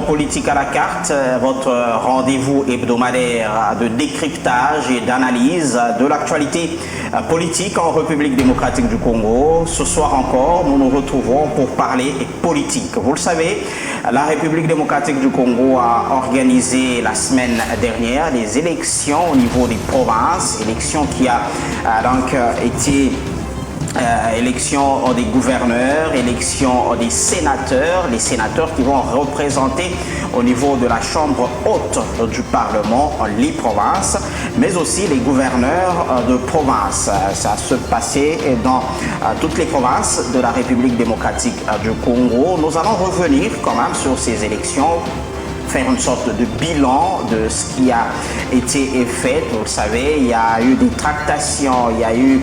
Politique à la carte, votre rendez-vous hebdomadaire de décryptage et d'analyse de l'actualité politique en République démocratique du Congo. Ce soir encore, nous nous retrouvons pour parler politique. Vous le savez, la République démocratique du Congo a organisé la semaine dernière les élections au niveau des provinces, élections qui a donc été élection des gouverneurs, élection des sénateurs, les sénateurs qui vont représenter au niveau de la chambre haute du Parlement les provinces, mais aussi les gouverneurs de province. Ça se passait dans toutes les provinces de la République démocratique du Congo. Nous allons revenir quand même sur ces élections, faire une sorte de bilan de ce qui a été fait. Vous le savez, il y a eu des tractations, il y a eu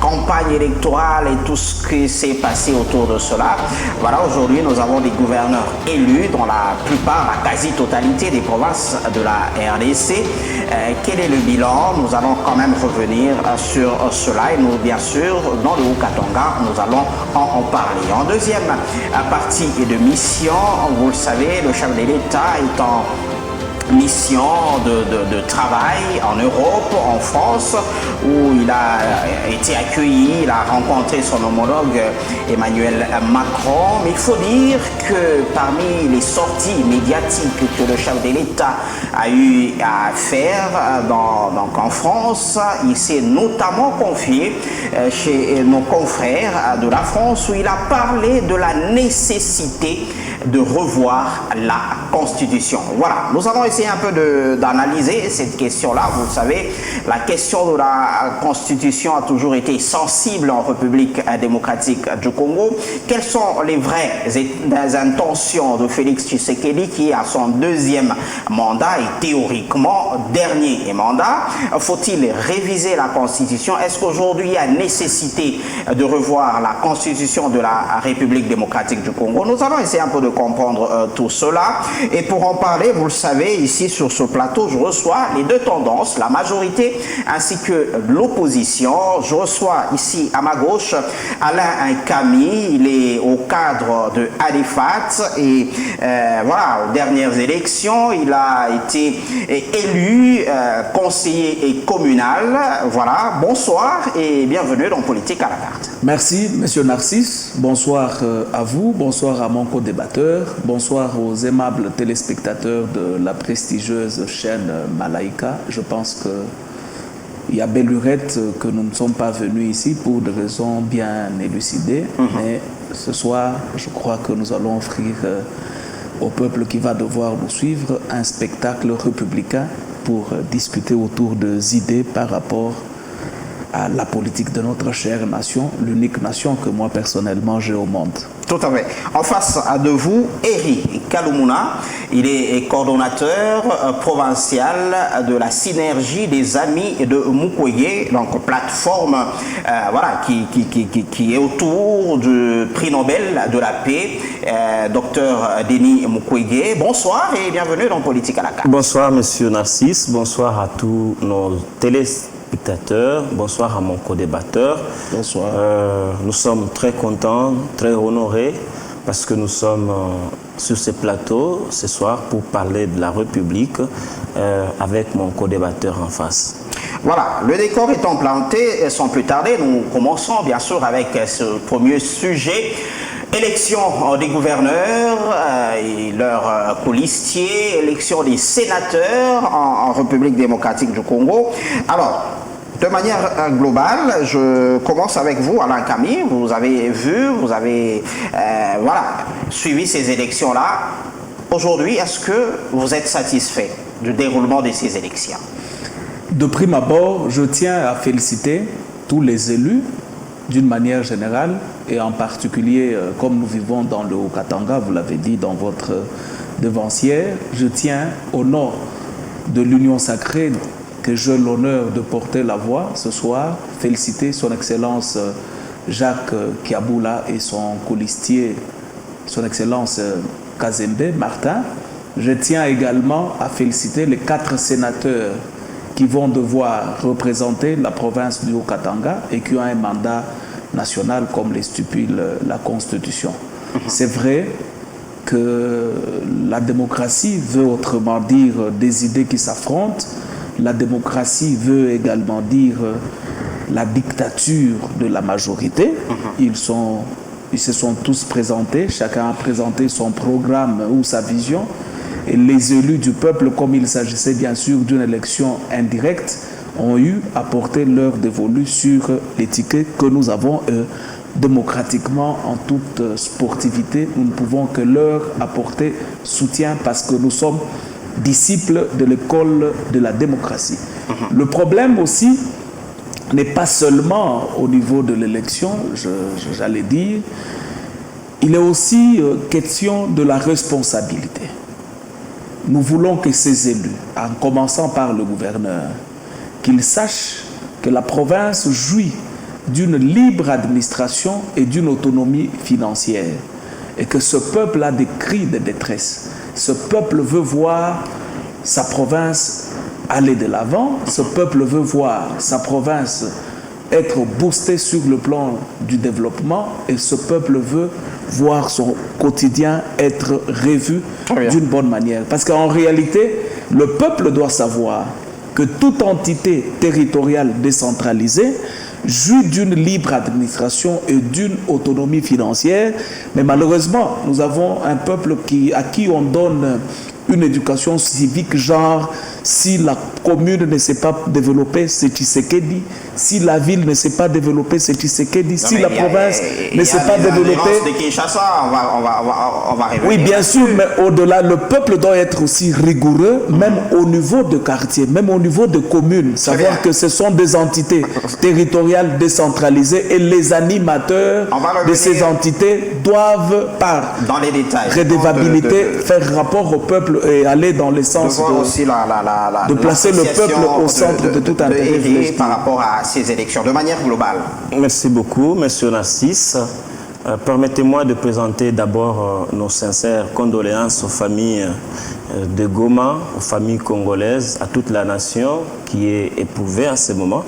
campagnes électorales et tout ce qui s'est passé autour de cela. Voilà, aujourd'hui, nous avons des gouverneurs élus dans la plupart, la quasi-totalité des provinces de la RDC. Quel est le bilan? Nous allons quand même revenir sur cela et nous, bien sûr, dans le Haut-Katanga, nous allons en parler. En deuxième partie de mission, vous le savez, le chef de l'État est en mission de travail en Europe, en France, où il a été accueilli, il a rencontré son homologue Emmanuel Macron. Mais il faut dire que parmi les sorties médiatiques que le chef de l'État a eu à faire en France, il s'est notamment confié chez nos confrères de la France, où il a parlé de la nécessité de revoir la Constitution. Voilà, nous allons essayer un peu d'analyser cette question-là. Vous le savez, la question de la Constitution a toujours été sensible en République démocratique du Congo. Quelles sont les vraies intentions de Félix Tshisekedi, qui a son deuxième mandat et théoriquement dernier mandat? Faut-il réviser la Constitution? Est-ce qu'aujourd'hui il y a nécessité de revoir la Constitution de la République démocratique du Congo? Nous allons essayer un peu de comprendre tout cela. Et pour en parler, vous le savez, ici sur ce plateau, je reçois les deux tendances, la majorité ainsi que l'opposition. Je reçois ici à ma gauche Alain Kami, il est au cadre de Alifat et voilà, aux dernières élections, il a été élu conseiller communal. Voilà, bonsoir et bienvenue dans Politique à la carte. Merci, monsieur Narcisse. Bonsoir à vous, bonsoir à mon co-débatteur. Bonsoir aux aimables téléspectateurs de la prestigieuse chaîne Malaika. Je pense qu'il y a belle lurette que nous ne sommes pas venus ici pour des raisons bien élucidées. Mais ce soir, je crois que nous allons offrir au peuple qui va devoir nous suivre un spectacle républicain pour discuter autour des idées par rapport à la politique de notre chère nation, l'unique nation que moi personnellement j'ai au monde. Tout à fait. En face de vous, Eri Kalumuna, il est coordonnateur provincial de la synergie des amis de Mukwege, donc plateforme voilà, qui est autour du prix Nobel de la paix, docteur Denis Mukwege. Bonsoir et bienvenue dans Politique à la carte. Bonsoir monsieur Narcisse, bonsoir à tous nos téléspectateurs. Bonsoir à mon co-débatteur. Bonsoir. Nous sommes très contents, très honorés parce que nous sommes sur ce plateau ce soir pour parler de la République avec mon co-débatteur en face. Voilà, le décor étant planté, sans plus tarder, nous commençons bien sûr avec ce premier sujet. Élection des gouverneurs et leurs colistiers, élection des sénateurs en République démocratique du Congo. Alors, de manière globale, je commence avec vous, Alain Kami. Vous avez vu, vous avez suivi ces élections-là. Aujourd'hui, est-ce que vous êtes satisfait du déroulement de ces élections? De prime abord, je tiens à féliciter tous les élus d'une manière générale et en particulier, comme nous vivons dans le Haut-Katanga, vous l'avez dit dans votre devancière, je tiens au nom de l'Union sacrée que j'ai l'honneur de porter la voix ce soir, féliciter son Excellence Jacques Kiaboula et son colistier, son Excellence Kazembe Martin. Je tiens également à féliciter les 4 sénateurs qui vont devoir représenter la province du Haut-Katanga et qui ont un mandat national comme les stipule la Constitution. C'est vrai, que la démocratie veut autrement dire des idées qui s'affrontent. La démocratie veut également dire la dictature de la majorité. Ils se sont tous présentés, chacun a présenté son programme ou sa vision. Et les élus du peuple, comme il s'agissait bien sûr d'une élection indirecte, ont eu à porter leur dévolu sur l'étiquette que nous avons démocratiquement en toute sportivité. Nous ne pouvons que leur apporter soutien parce que nous sommes disciples de l'école de la démocratie. Le problème aussi n'est pas seulement au niveau de l'élection, j'allais dire, il est aussi question de la responsabilité. Nous voulons que ces élus, en commençant par le gouverneur, qu'ils sachent que la province jouit d'une libre administration et d'une autonomie financière et que ce peuple a des cris de détresse. Ce peuple veut voir sa province aller de l'avant, ce peuple veut voir sa province être boostée sur le plan du développement et ce peuple veut voir son quotidien être revu d'une bonne manière. Parce qu'en réalité, le peuple doit savoir que toute entité territoriale décentralisée jouit d'une libre administration et d'une autonomie financière. Mais malheureusement, nous avons un peuple à qui on donne une éducation civique, genre si la commune ne s'est pas développée, c'est Tshisekedi. Si la ville ne s'est pas développée, c'est Tshisekedi. Si la province ne s'est pas développée... de Kinshasa, on va revenir. Oui, bien sûr, mais au-delà, le peuple doit être aussi rigoureux, même au niveau de quartier, même au niveau de communes. Savoir que ce sont des entités territoriales décentralisées et les animateurs de ces entités doivent, par dans les détails, redevabilité, faire rapport au peuple et aller dans le sens de placer le peuple au centre de tout intérêt par rapport à ces élections, de manière globale. Merci beaucoup, Monsieur Narcisse. Permettez-moi de présenter d'abord nos sincères condoléances aux familles de Goma, aux familles congolaises, à toute la nation qui est éprouvée à ce moment.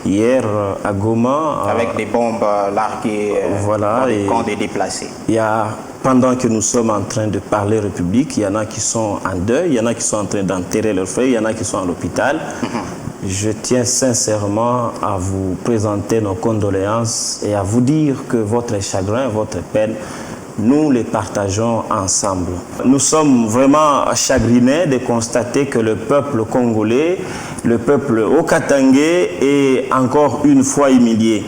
Hier, à Goma... avec des bombes larguées voilà, dans les camps des déplacés. Il y a, pendant que nous sommes en train de parler République, il y en a qui sont en deuil, il y en a qui sont en train d'enterrer leurs frères, il y en a qui sont à l'hôpital. Je tiens sincèrement à vous présenter nos condoléances et à vous dire que votre chagrin, votre peine, nous les partageons ensemble. Nous sommes vraiment chagrinés de constater que le peuple congolais, le peuple haut-katangais est encore une fois humilié.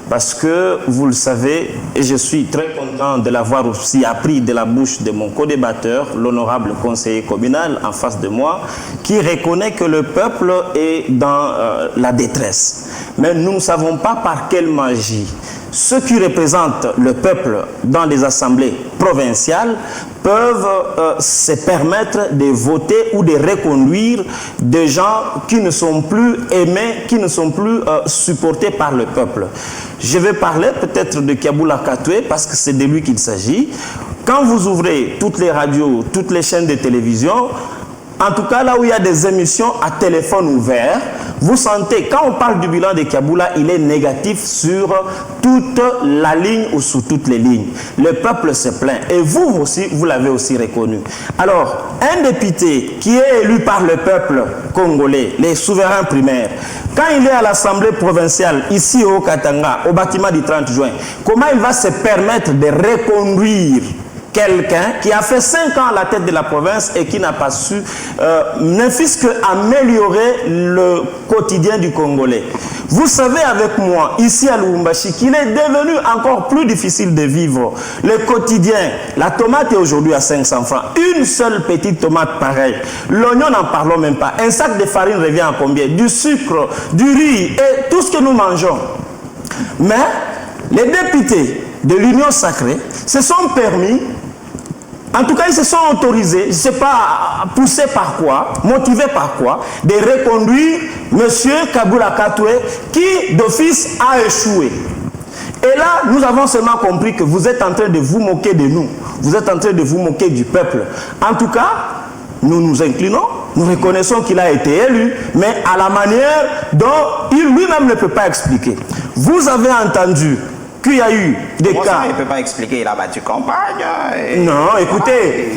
Parce que, vous le savez, et je suis très content de l'avoir aussi appris de la bouche de mon co-débatteur, l'honorable conseiller communal en face de moi, qui reconnaît que le peuple est dans la détresse. Mais nous ne savons pas par quelle magie ceux qui représentent le peuple dans les assemblées provinciales peuvent se permettre de voter ou de reconduire des gens qui ne sont plus aimés, qui ne sont plus supportés par le peuple. Je vais parler peut-être de Kiaboula Katoué parce que c'est de lui qu'il s'agit. Quand vous ouvrez toutes les radios, toutes les chaînes de télévision, en tout cas là où il y a des émissions à téléphone ouvert, vous sentez, quand on parle du bilan de Kiaboula, il est négatif sur toute la ligne ou sur toutes les lignes. Le peuple se plaint et vous aussi, vous l'avez aussi reconnu. Alors, un député qui est élu par le peuple congolais, les souverains primaires, quand il est à l'Assemblée provinciale, ici au Katanga, au bâtiment du 30 juin, comment il va se permettre de reconduire quelqu'un qui a fait 5 ans à la tête de la province et qui n'a pas su, ne fût-ce qu'améliorer le quotidien du Congolais. Vous savez avec moi, ici à Lubumbashi, qu'il est devenu encore plus difficile de vivre. Le quotidien, la tomate est aujourd'hui à 500 francs. Une seule petite tomate pareille. L'oignon, n'en parlons même pas. Un sac de farine revient à combien? Du sucre, du riz et tout ce que nous mangeons. Mais les députés de l'Union sacrée se sont permis, en tout cas ils se sont autorisés, je ne sais pas poussés par quoi, motivés par quoi, de reconduire M. Kiaboula Katoué qui d'office a échoué. Et là, nous avons seulement compris que vous êtes en train de vous moquer de nous, vous êtes en train de vous moquer du peuple. En tout cas, nous nous inclinons, nous reconnaissons qu'il a été élu, mais à la manière dont il lui-même ne peut pas expliquer. Vous avez entendu qu'il y a eu des Comment cas... ça, il ne peut pas expliquer, il a battu campagne. Non, écoutez,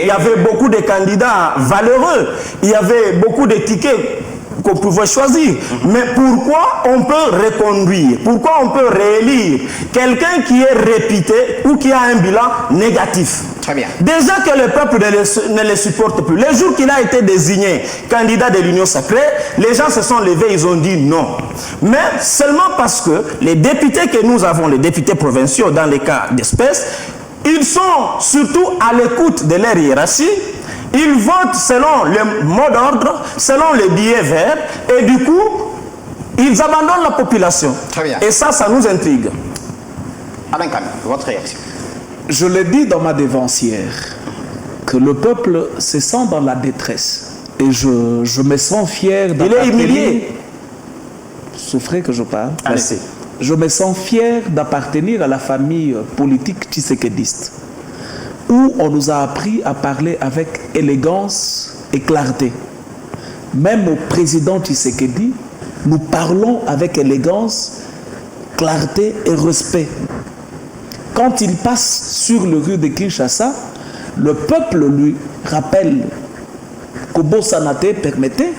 il y avait beaucoup de candidats valeureux, il y avait beaucoup de tickets qu'on pouvait choisir. Mais pourquoi on peut reconduire, pourquoi on peut réélire quelqu'un qui est réputé ou qui a un bilan négatif? Très bien. Déjà que le peuple ne le supporte plus. Le jour qu'il a été désigné candidat de l'Union sacrée, les gens se sont levés, ils ont dit non. Mais seulement parce que les députés que nous avons, les députés provinciaux dans les cas d'espèce, ils sont surtout à l'écoute de leur hiérarchie. Ils votent selon le mot d'ordre, selon les billets verts, et du coup, ils abandonnent la population. Très bien. Et ça nous intrigue. Alain Camille, votre réaction? Je l'ai dit dans ma dévancière, que le peuple se sent dans la détresse. Et je me sens fier d'appartenir... Il est humilié. Souffrez que je parle. Merci. Je me sens fier d'appartenir à la famille politique tshisekédiste, où on nous a appris à parler avec élégance et clarté. Même au président Tshisekedi, nous parlons avec élégance, clarté et respect. Quand il passe sur le rue de Kinshasa, le peuple lui rappelle qu'Obo Sanate permettait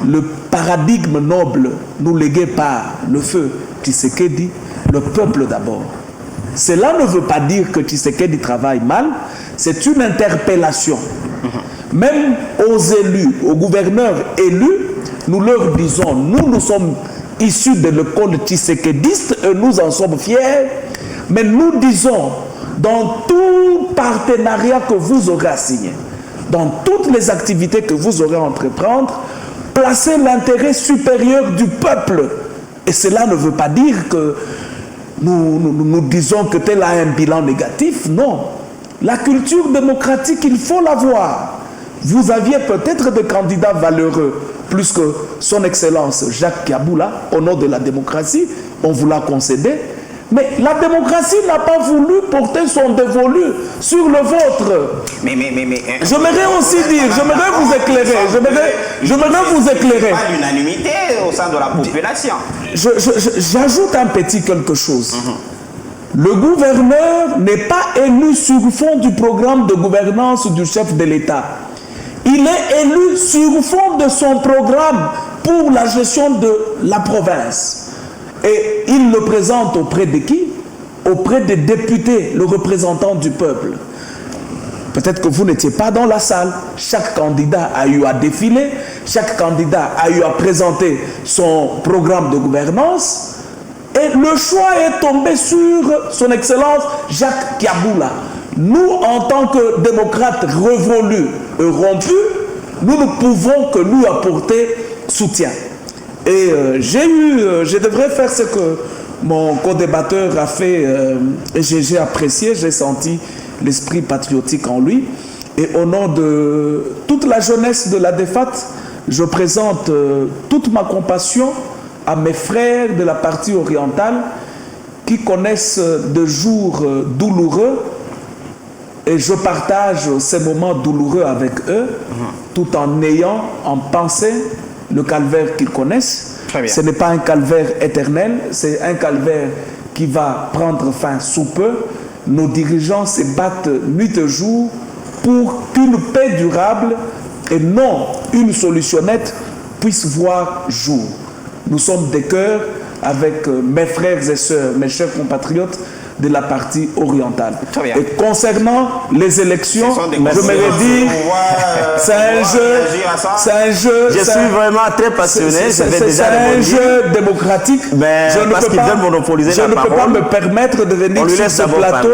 le paradigme noble nous légué par le feu Tshisekedi, le peuple d'abord. Cela ne veut pas dire que Tshisekedi travaille mal, c'est une interpellation. Même aux élus, aux gouverneurs élus, nous leur disons, nous sommes issus de l'école tshisekédiste et nous en sommes fiers, mais nous disons, dans tout partenariat que vous aurez à signer, dans toutes les activités que vous aurez à entreprendre, placez l'intérêt supérieur du peuple. Et cela ne veut pas dire que nous disons que tel a un bilan négatif. Non. La culture démocratique, il faut l'avoir. Vous aviez peut-être des candidats valeureux, plus que son Excellence Jacques Kaboula, au nom de la démocratie, on vous l'a concédé. Mais la démocratie n'a pas voulu porter son dévolu sur le vôtre. J'aimerais aussi dire, j'aimerais vous éclairer, j'aimerais vous éclairer. Pas l'unanimité au sein de la population. J'ajoute un petit quelque chose. Le gouverneur n'est pas élu sur fond du programme de gouvernance du chef de l'État. Il est élu sur fond de son programme pour la gestion de la province. Et il le présente auprès de qui? Auprès des députés, le représentant du peuple. Peut-être que vous n'étiez pas dans la salle. Chaque candidat a eu à défiler, chaque candidat a eu à présenter son programme de gouvernance. Et le choix est tombé sur son Excellence Jacques Kaboula. Nous, en tant que démocrates révolus et rompus, nous ne pouvons que lui apporter soutien. Et je devrais faire ce que mon co-débatteur a fait, et j'ai apprécié, j'ai senti l'esprit patriotique en lui. Et au nom de toute la jeunesse de la DEFAT, je présente toute ma compassion à mes frères de la partie orientale qui connaissent des jours douloureux, et je partage ces moments douloureux avec eux, tout en ayant en pensée le calvaire qu'ils connaissent. Ce n'est pas un calvaire éternel, c'est un calvaire qui va prendre fin sous peu. Nos dirigeants se battent nuit et jour pour qu'une paix durable et non une solutionnette puisse voir jour. Nous sommes des cœurs avec mes frères et sœurs, mes chers compatriotes de la partie orientale. Et concernant les élections, je me redis, c'est un jeu, je suis vraiment très passionné, c'est un jeu démocratique. Mais je ne peux pas me permettre de venir sur ce plateau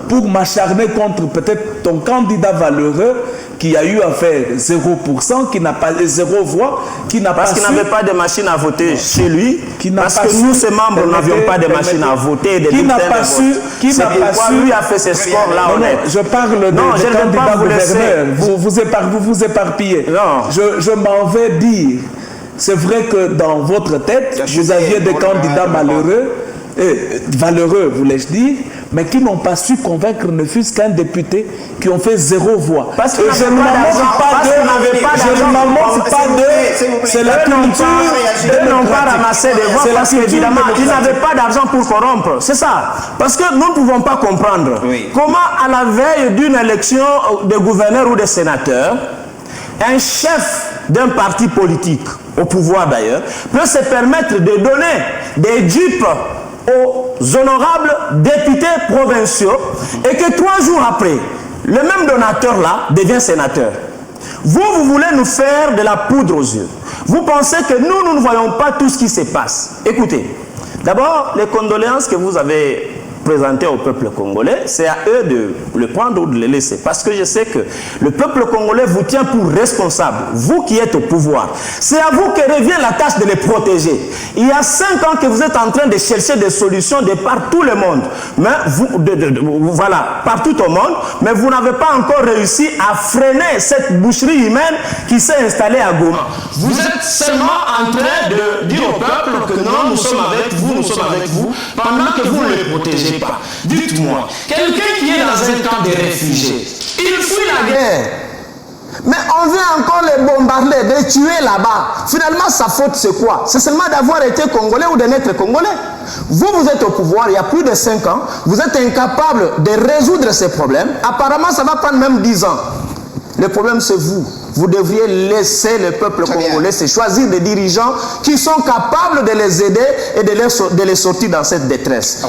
pour m'acharner contre peut-être ton candidat valeureux qui a eu à faire 0%, qui n'a pas les 0 voix, qui n'a pas parce qu'il n'avait pas de machine à voter chez lui, parce que nous, ces membres, n'avions pas de machine à voter, qui n'a pas su, lui a fait ces scores-là. Je parle de candidats gouverneurs, vous vous éparpillez. Je m'en vais dire, c'est vrai que dans votre tête, vous aviez des candidats malheureux, valeureux, voulais-je dire, mais qui n'ont pas su convaincre ne fût-ce qu'un député, qui ont fait 0 voix. Parce que je ne m'en pas de... C'est la culture. Ils n'ont pas ramassé des voix parce qu'évidemment, ils n'avaient pas d'argent pour corrompre. C'est ça. Parce que nous ne pouvons pas comprendre comment, à la veille d'une élection de gouverneur ou de sénateur, un chef d'un parti politique, au pouvoir d'ailleurs, peut se permettre de donner des dupes aux honorables députés provinciaux et que 3 jours après, le même donateur-là devient sénateur. Vous voulez nous faire de la poudre aux yeux. Vous pensez que nous ne voyons pas tout ce qui se passe. Écoutez, d'abord, les condoléances que vous avez présentées au peuple congolais, c'est à eux de le prendre ou de le laisser. Parce que je sais que le peuple congolais vous tient pour responsable, vous qui êtes au pouvoir. C'est à vous que revient la tâche de les protéger. Il y a 5 ans que vous êtes en train de chercher des solutions de par tout le monde. Mais voilà, partout au monde, mais vous n'avez pas encore réussi à freiner cette boucherie humaine qui s'est installée à Goma. Vous êtes seulement en train de dire au peuple que non, nous sommes avec vous, pendant que vous ne les protégez pas. Dites-moi, quelqu'un qui est dans un camp de réfugiés, il fuit la guerre. Mais on vient encore les bombarder, les tuer là-bas. Finalement, sa faute, c'est quoi? C'est seulement d'avoir été Congolais ou de n'être Congolais. Vous êtes au pouvoir il y a plus de 5 ans. Vous êtes incapable de résoudre ces problèmes. Apparemment, ça va prendre même 10 ans. Le problème, c'est vous. Vous devriez laisser le peuple congolais se choisir des dirigeants qui sont capables de les aider et de les sortir dans cette détresse.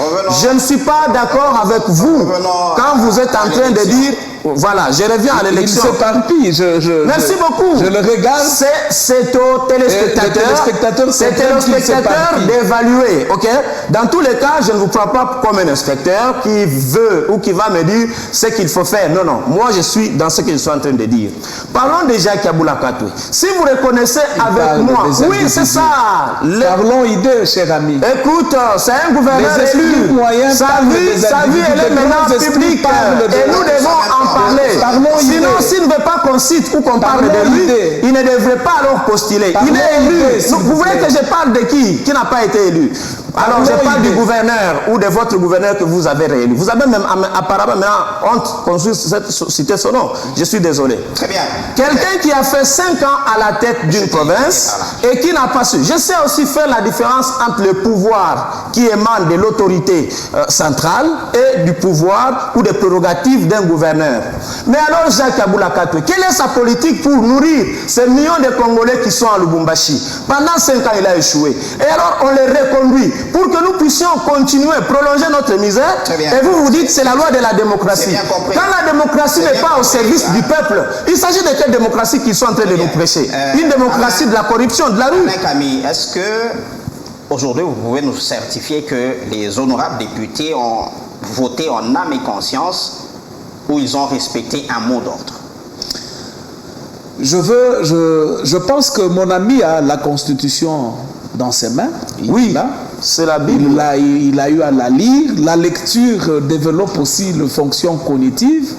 Je ne suis pas d'accord avec vous quand vous êtes en train de dire, voilà, je reviens à l'élection. Il s'éparpille. Merci beaucoup. Je le regarde. C'est aux téléspectateurs d'évaluer. Ok? Dans tous les cas, je ne vous prends pas comme un inspecteur qui veut ou qui va me dire ce qu'il faut faire. Non, non. Moi, je suis dans ce que je suis en train de dire. Parlons déjà Kaboula Katoué. Si vous reconnaissez avec moi, oui, c'est ça. Parlons idée, cher ami. Écoute, c'est un gouverneur élu. Sa vie, elle est maintenant publique. Et nous devons en parler. Sinon, s'il ne veut pas qu'on cite ou qu'on parle de lui, il ne devrait pas alors postuler. Il est élu. Vous voulez que je parle de qui n'a pas été élu? Alors, je parle du gouverneur ou de votre gouverneur que vous avez réélu. Vous avez même apparemment honte qu'on citer son nom. Je suis désolé. Très bien. Quelqu'un qui a fait 5 ans à la tête d'une province et qui n'a pas su. Je sais aussi faire la différence entre le pouvoir qui émane de l'autorité centrale et du pouvoir ou des prérogatives d'un gouverneur. Mais alors, Jacques Kaboula Katoué, quelle est sa politique pour nourrir ces millions de Congolais qui sont à Lubumbashi? Pendant 5 ans, il a échoué. Et alors, on les reconduit pour que nous puissions continuer, prolonger notre misère. Et vous dites, c'est la loi de la démocratie. Quand la démocratie n'est pas au service du peuple, il s'agit de quelle démocratie qu'ils sont en train de nous prêcher? Une démocratie de la corruption, de la rue. Camille, est-ce que aujourd'hui vous pouvez nous certifier que les honorables députés ont voté en âme et conscience ou ils ont respecté un mot d'ordre? Je pense que mon ami a la Constitution dans ses mains. Oui, c'est la Bible. Il a eu à la lire. La lecture développe aussi les fonctions cognitives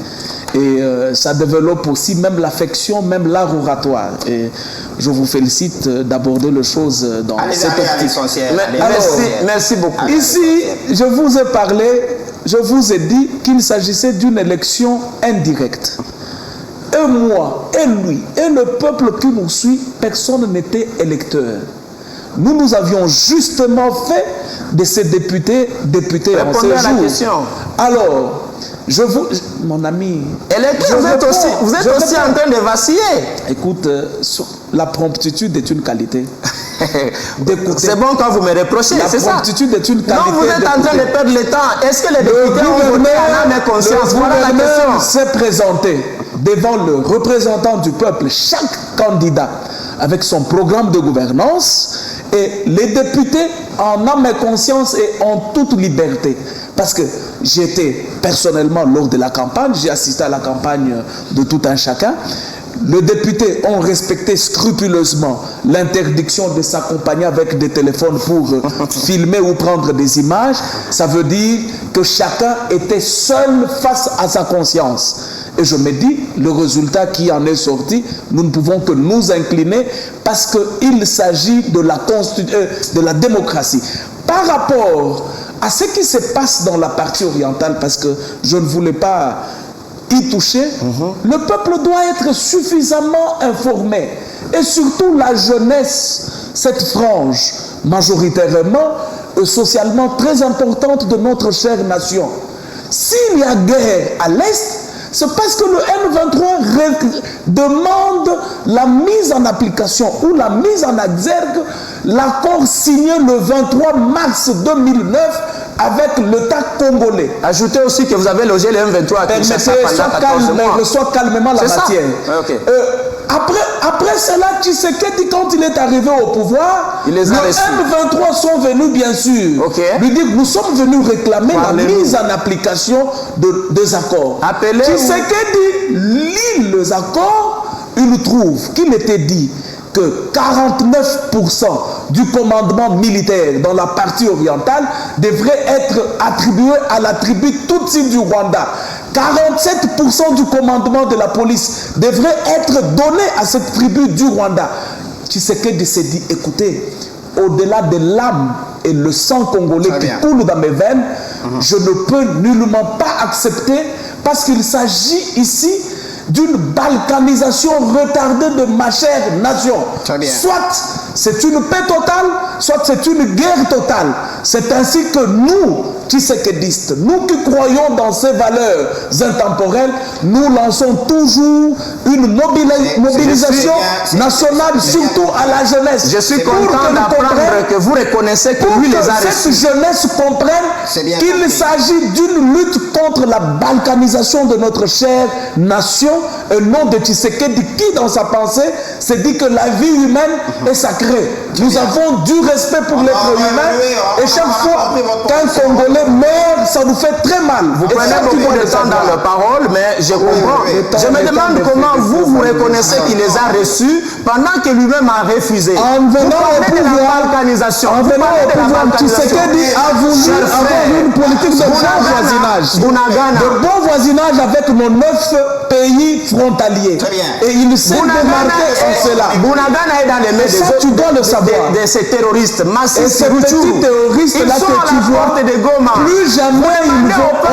et ça développe aussi même l'affection, même l'art oratoire. Et je vous félicite d'aborder les choses dans cette optique. Merci beaucoup. Ici, je vous ai parlé, je vous ai dit qu'il s'agissait d'une élection indirecte. Et moi, et lui, et le peuple qui nous suit, personne n'était électeur. Nous avions justement fait de ces députés en séjour. Alors, mon ami... Vous êtes aussi en train de vaciller. Écoute, la promptitude est une qualité. C'est bon quand vous me reprochez, c'est ça? La promptitude est une qualité. Non, vous êtes en train de perdre le temps. Est-ce que les députés ont voté à l'âme et conscience? Voilà la question. S'est présenté devant le représentant du peuple, chaque candidat, avec son programme de gouvernance, et les députés en âme et conscience et en toute liberté. Parce que j'étais personnellement lors de la campagne, j'ai assisté à la campagne de tout un chacun. Les députés ont respecté scrupuleusement l'interdiction de s'accompagner avec des téléphones pour filmer ou prendre des images. Ça veut dire que chacun était seul face à sa conscience. Et je me dis, le résultat qui en est sorti, nous ne pouvons que nous incliner parce qu'il s'agit de la démocratie. Par rapport à ce qui se passe dans la partie orientale, parce que je ne voulais pas y toucher, le peuple doit être suffisamment informé. Et surtout la jeunesse, cette frange majoritairement socialement très importante de notre chère nation. S'il y a guerre à l'Est, c'est parce que le M23 demande la mise en application ou la mise en exergue l'accord signé le 23 mars 2009 avec l'État congolais. Ajoutez aussi que vous avez logé le M23 à Kinshasa pendant 14 mois. Reçois calmement la matière. Okay. Après cela, Tshisekedi, quand il est arrivé au pouvoir, il les a reçus. M23 sont venus, bien sûr, lui dire nous sommes venus réclamer la mise en application des accords. Tshisekedi lit les accords, il trouve qu'il était dit que 49% du commandement militaire dans la partie orientale devrait être attribué à la tribu Tutsi du Rwanda. 47% du commandement de la police devrait être donné à cette tribu du Rwanda. Tshisekedi s'est dit, écoutez, au-delà de l'âme et le sang congolais qui coule dans mes veines, je ne peux nullement pas accepter, parce qu'il s'agit ici d'une balkanisation retardée de ma chère nation. Soit c'est une paix totale, soit c'est une guerre totale. C'est ainsi que nous, Tshisekedistes, nous qui croyons dans ces valeurs intemporelles, nous lançons toujours une mobilisation nationale, surtout à la jeunesse. Je suis content d'apprendre que vous reconnaissez que lui les a reçus. Cette jeunesse comprenne qu'il s'agit d'une lutte contre la balkanisation de notre chère nation, et non de Tshisekedi qui, dans sa pensée, s'est dit que la vie humaine est sacrée. Nous avons du respect pour l'être humain, et chaque fois qu'un Congolais meurt, ça nous fait très mal. Vous prenez beaucoup de temps dans la parole, mais je comprends. Je me demande comment vous reconnaissez qu'il les a reçus pendant que lui-même a refusé. En venant au pouvoir, Tshisekedi a voulu avoir une politique de bon voisinage. De bon voisinage avec nos 9 pays frontaliers. Et il s'est démarqué en cela. Bunagana est dans les mains tu dois le savoir. De ces terroristes massifs. Et ces petits terroristes-là que tu vois, plus jamais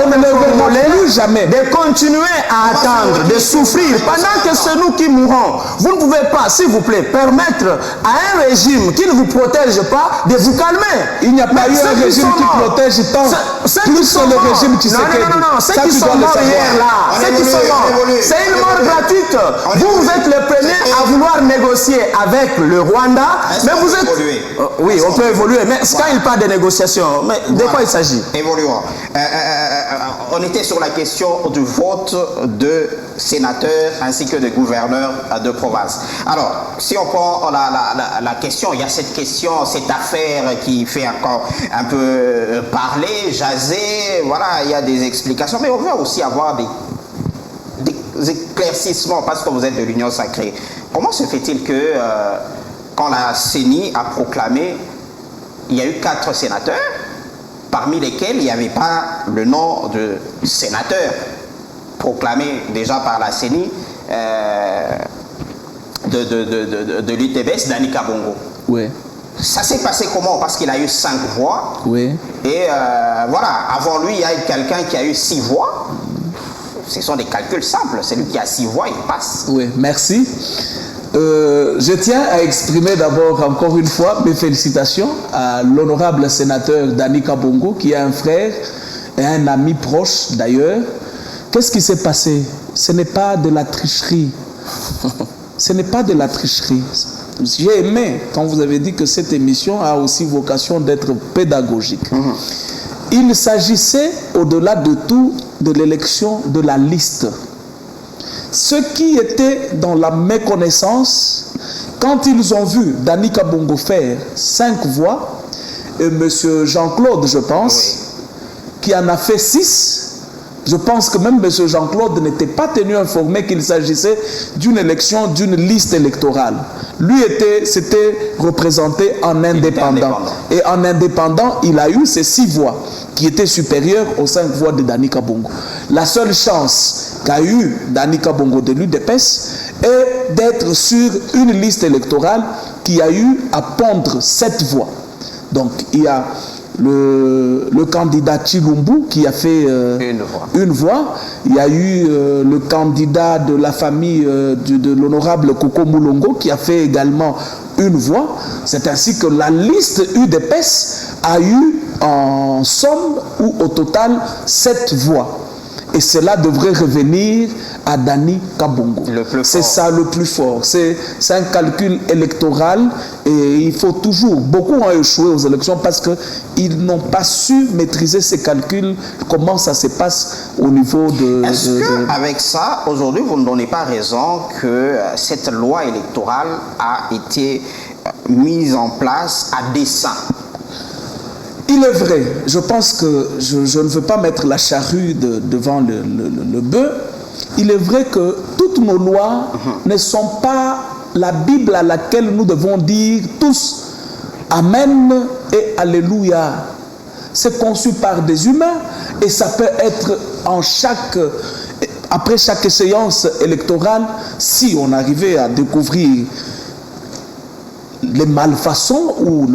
on ne les verra plus jamais. De continuer à attendre, de souffrir, pendant que c'est nous qui mourons. Vous ne pouvez pas, s'il vous plaît, permettre à un régime qui ne vous protège pas de vous calmer. Il n'y a pas eu un régime qui protège tant plus que le régime qui s'est Non, ceux qui sont morts hier là, ceux qui sont morts, c'est une mort gratuite. Vous êtes les premiers à vouloir négocier avec le Rwanda, mais vous êtes... Oui, on peut évoluer, mais quand il parle de négociations, mais de quoi il s'agit? Évoluons. On était sur la question du vote de sénateurs ainsi que de gouverneurs de province. Alors, si on prend la question, il y a cette question, cette affaire qui fait encore un peu parler, jaser, voilà, il y a des explications, mais on veut aussi avoir des éclaircissements parce que vous êtes de l'Union sacrée. Comment se fait-il que quand la CENI a proclamé, il y a eu 4 sénateurs, parmi lesquels il n'y avait pas le nom de sénateur proclamé déjà par la CENI de l'UTBS, Dani Kabongo. Oui. Ça s'est passé comment? Parce qu'il a eu 5 voix. Oui. Et voilà, avant lui, il y a eu quelqu'un qui a eu 6 voix. Ce sont des calculs simples. Celui qui a 6 voix, il passe. Oui, merci. Je tiens à exprimer d'abord encore une fois mes félicitations à l'honorable sénateur Dani Kabongo, qui est un frère et un ami proche d'ailleurs. Qu'est-ce qui s'est passé? Ce n'est pas de la tricherie. Ce n'est pas de la tricherie. J'ai aimé quand vous avez dit que cette émission a aussi vocation d'être pédagogique. Il s'agissait, au-delà de tout, de l'élection de la liste. Ceux qui étaient dans la méconnaissance, quand ils ont vu Dani Kabongo faire 5 voix, et M. Jean-Claude, je pense, qui en a fait 6, je pense que même M. Jean-Claude n'était pas tenu informé qu'il s'agissait d'une élection, d'une liste électorale. Lui s'était représenté en indépendant. Et en indépendant, il a eu ces 6 voix, qui étaient supérieures aux 5 voix de Dani Kabongo. La seule chance qu'a eu Dani Kabongo de l'UDPS est d'être sur une liste électorale qui a eu à pondre 7 voix. Donc il y a le candidat Chilumbu qui a fait une voix. Il y a eu le candidat de la famille de l'honorable Koko Moulongo qui a fait également une voix. C'est ainsi que la liste UDPS a eu en somme ou au total 7 voix. Et cela devrait revenir à Dani Kabongo. C'est ça le plus fort. C'est un calcul électoral et il faut toujours... Beaucoup ont échoué aux élections parce qu'ils n'ont pas su maîtriser ces calculs, comment ça se passe au niveau de... Est-ce qu'avec ça, aujourd'hui, vous ne donnez pas raison que cette loi électorale a été mise en place à dessein? Il est vrai, je pense que je ne veux pas mettre la charrue devant le bœuf. Il est vrai que toutes nos lois ne sont pas la Bible à laquelle nous devons dire tous Amen et Alléluia. C'est conçu par des humains et ça peut être après chaque séance électorale, si on arrivait à découvrir les malfaçons ou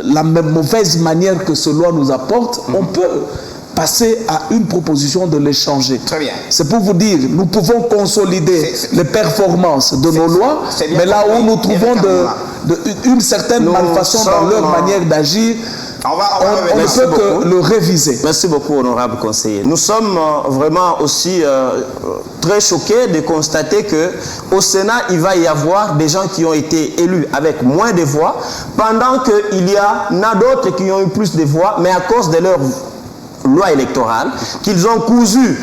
la même mauvaise manière que ce loi nous apporte, on peut passer à une proposition de les changer. Très bien. C'est pour vous dire, nous pouvons consolider les performances de nos lois, mais là où nous trouvons une certaine malfaçon dans leur manière d'agir, on ne peut que le réviser. Merci beaucoup, honorable conseiller. Nous sommes vraiment aussi très choqués de constater qu'au Sénat, il va y avoir des gens qui ont été élus avec moins de voix, pendant qu'il y en a d'autres qui ont eu plus de voix, mais à cause de leur loi électorale, qu'ils ont cousu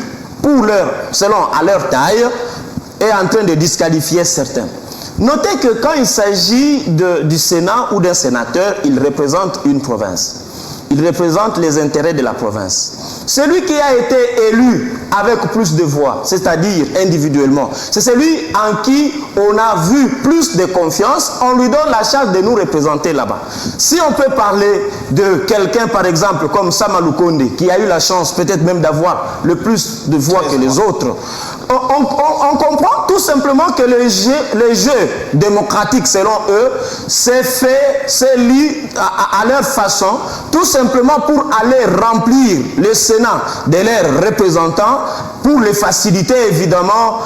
selon leur taille, est en train de disqualifier certains. Notez que quand il s'agit du Sénat ou d'un sénateur, il représente une province. Il représente les intérêts de la province. Celui qui a été élu avec plus de voix, c'est-à-dire individuellement, c'est celui en qui on a vu plus de confiance, on lui donne la charge de nous représenter là-bas. Si on peut parler de quelqu'un, par exemple, comme Samalou Konde, qui a eu la chance peut-être même d'avoir le plus de voix que les autres, on comprend tout simplement que le jeu démocratique, selon eux, c'est lié à leur façon, tout simplement pour aller remplir le Sénat de leurs représentants, pour les faciliter évidemment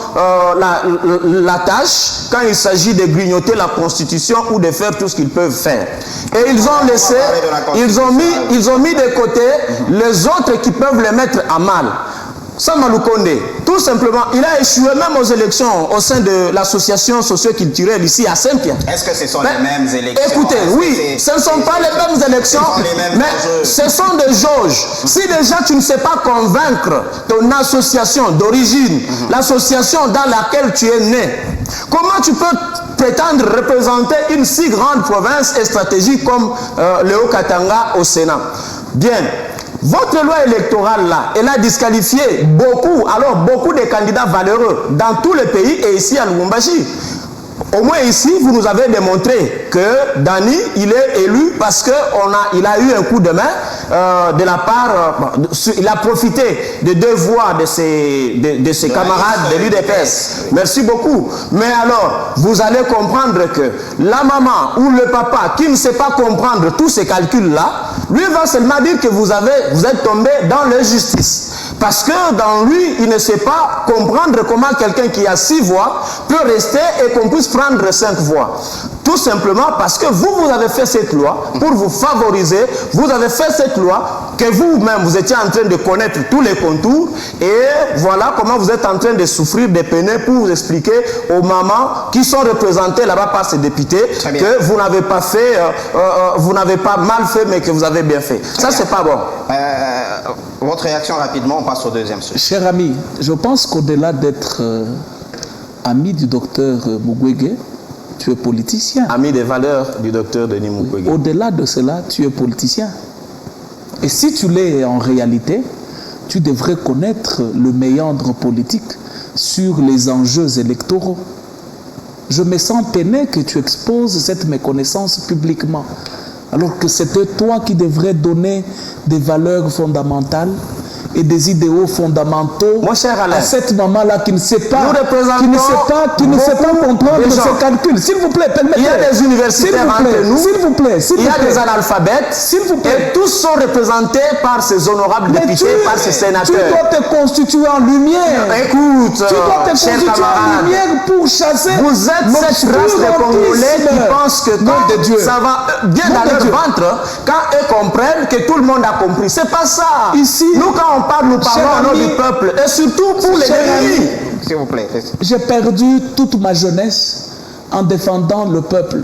la tâche quand il s'agit de grignoter la Constitution ou de faire tout ce qu'ils peuvent faire. Et ils ont laissé, ils ont mis de côté les autres qui peuvent les mettre à mal. Samalou Konde, tout simplement, il a échoué même aux élections au sein de l'association socio-culturelle ici à Saint-Pierre. Est-ce que ce sont les mêmes élections? Écoutez, oui, ce ne sont pas les mêmes élections, mais ce sont des jauges. Si déjà tu ne sais pas convaincre ton association d'origine, l'association dans laquelle tu es né, comment tu peux prétendre représenter une si grande province et stratégique comme le Haut-Katanga au Sénat? Bien. Votre loi électorale là, elle a disqualifié beaucoup de candidats valeureux dans tous les pays et ici à Lubumbashi. Au moins ici, vous nous avez démontré que Dani, il est élu parce qu'il a eu un coup de main de la part, il a profité de 2 voix de ses camarades de l'UDPS. Merci beaucoup. Mais alors, vous allez comprendre que la maman ou le papa qui ne sait pas comprendre tous ces calculs-là, lui va seulement dire que vous êtes tombé dans l'injustice. Parce que dans lui, il ne sait pas comprendre comment quelqu'un qui a 6 voix peut rester et qu'on puisse prendre 5 voix. Tout simplement parce que vous avez fait cette loi pour vous favoriser. Vous avez fait cette loi que vous-même, vous étiez en train de connaître tous les contours. Et voilà comment vous êtes en train de souffrir, de peiner pour vous expliquer aux mamans qui sont représentées là-bas par ces députés que vous n'avez pas fait, vous n'avez pas mal fait, mais que vous avez bien fait. Ça, c'est pas bon. Votre réaction rapidement, on passe au deuxième sujet. Cher ami, je pense qu'au-delà d'être ami du docteur Mukwege, tu es politicien. Ami des valeurs du docteur Denis Mukwege. Au-delà de cela, tu es politicien. Et si tu l'es en réalité, tu devrais connaître le méandre politique sur les enjeux électoraux. Je me sens peiné que tu exposes cette méconnaissance publiquement. Alors que c'était toi qui devrais donner des valeurs fondamentales et des idéaux fondamentaux Mon cher Alain, à cette maman-là qui ne sait pas, nous représentons qui ne sait pas comprendre de gens. ses calculs. S'il vous plaît, permettez. Il y a des universitaires entre nous, s'il vous plaît, il y a des analphabètes, s'il vous plaît. et tous sont représentés par ces honorables Mais députés, par ces sénateurs. tu dois te constituer en lumière. Écoute, Tu dois te chers constituer en camarades, lumière pour chasser vous êtes cette race de Congolais qui pense que quand ça va bien dans leur ventre, quand eux comprennent que tout le monde a compris. C'est pas ça. Ici, nous, quand on parle, nous parlons au nom du peuple. Et surtout pour les ennemis. S'il vous plaît. J'ai perdu toute ma jeunesse en défendant le peuple.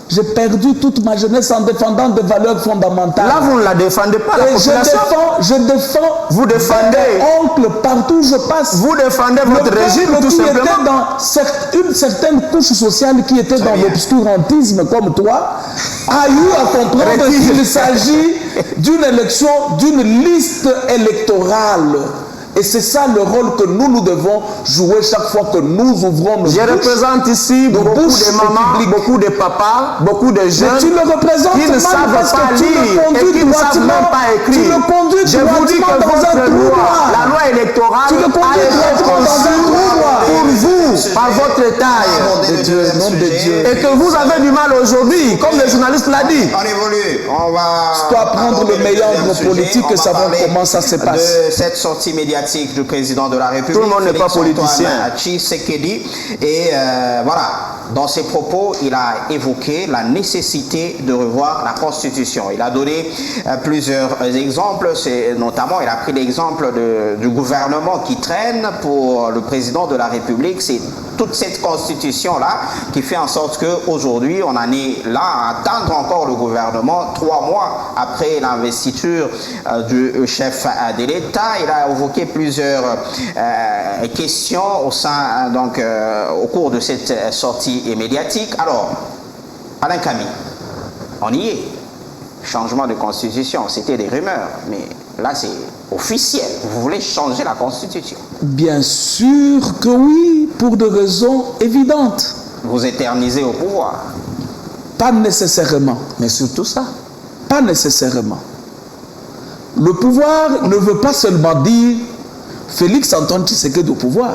J'ai perdu toute ma jeunesse en défendant des valeurs fondamentales. Là, vous ne la défendez pas, la population. Je défends. Vous défendez. Oncle, partout où je passe. Vous défendez votre régime, tout simplement. Était dans une certaine couche sociale qui était dans l'obscurantisme, comme toi, a eu à comprendre qu'il s'agit d'une élection, d'une liste électorale. Et c'est ça le rôle que nous devons jouer chaque fois que nous ouvrons nos bouches. Je représente ici beaucoup de mamans, beaucoup de papas, beaucoup de jeunes qui ne savent pas lire et qui ne savent même pas écrire. Je vous dis que votre loi, la loi électorale, a été conçue pour vous, par votre taille. Nom de Dieu. Et que vous avez du mal aujourd'hui, comme le journaliste l'a dit. On évolue. On va... Tu dois prendre le méandre politique et savoir comment ça se passe. De cette sortie médiatique du président de la République. Tout le monde n'est pas politicien. Tshisekedi. Et voilà, dans ses propos, il a évoqué la nécessité de revoir la Constitution. Il a donné plusieurs exemples, notamment il a pris l'exemple du gouvernement qui traîne pour le président de la République. C'est toute cette Constitution-là qui fait en sorte qu'aujourd'hui, on en est là à attendre encore le gouvernement 3 mois après l'investiture du chef de l'État. Il a évoqué plusieurs questions au cours de cette sortie médiatique. Alors, Alain Camille, on y est. Changement de constitution, c'était des rumeurs, mais là c'est officiel. Vous voulez changer la constitution? Bien sûr que oui, pour des raisons évidentes. Vous éternisez au pouvoir? Pas nécessairement. Mais surtout ça. Pas nécessairement. Le pouvoir ne veut pas seulement dire Félix Antoine Tshisekedi au pouvoir.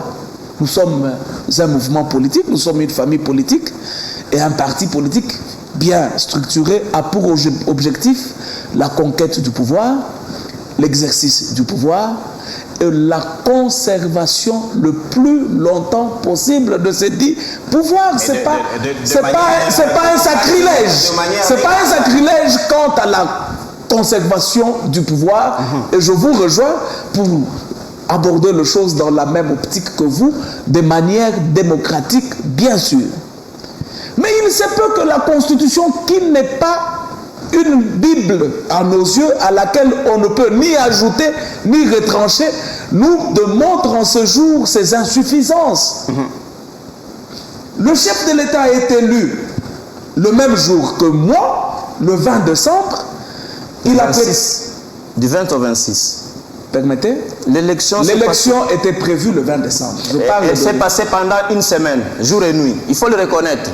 Nous sommes un mouvement politique, nous sommes une famille politique et un parti politique bien structuré a pour objectif la conquête du pouvoir, l'exercice du pouvoir et la conservation le plus longtemps possible de ces dits pouvoirs. C'est pas un sacrilège. C'est pas un sacrilège quant à la conservation du pouvoir. Et je vous rejoins pour aborder les choses dans la même optique que vous, de manière démocratique, bien sûr. Mais il se peut que la Constitution, qui n'est pas une Bible à nos yeux, à laquelle on ne peut ni ajouter ni retrancher, nous démontre en ce jour ses insuffisances. Le chef de l'État est élu le même jour que moi, le 20 décembre. Il a du 20 au 26. Permettez? L'élection était prévue le 20 décembre. Elle s'est passée pendant une semaine, jour et nuit. Il faut le reconnaître.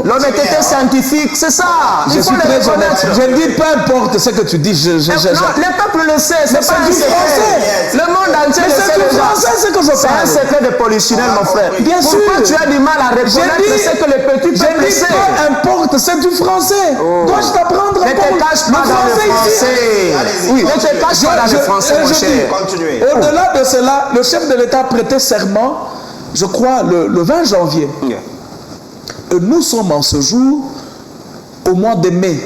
L'honnêteté scientifique, c'est ça. Il faut le reconnaître. Je dis peu importe ce que tu dis. Non, le peuple le sait, c'est pas un secret. Le monde entier le sait déjà. C'est un secret de polichinelle, mon frère. Bien sûr. Pourquoi tu as du mal à reconnaître ce que les petits peuples le savent? Peu importe, c'est du français. Dois-je t'apprendre Ne te cache pas dans le français. Oui, ne te cache pas dans le français, mon cher. Au-delà de cela, le chef de l'État prêtait serment, je crois, le 20 janvier. Et nous sommes en ce jour au mois de mai.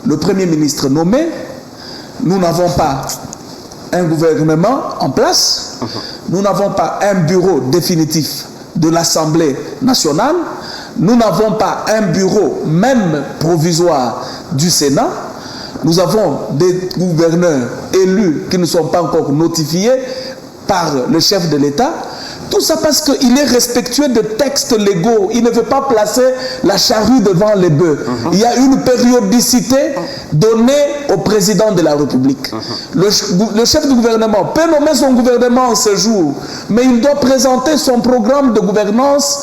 Le Premier ministre nommé, nous n'avons pas un gouvernement en place, nous n'avons pas un bureau définitif de l'Assemblée nationale, nous n'avons pas un bureau même provisoire du Sénat, nous avons des gouverneurs élus qui ne sont pas encore notifiés par le chef de l'État. Tout ça parce qu'il est respectueux de textes légaux. Il ne veut pas placer la charrue devant les bœufs. Il y a une périodicité donnée au président de la République. Le chef du gouvernement peut nommer son gouvernement en ce jour, mais il doit présenter son programme de gouvernance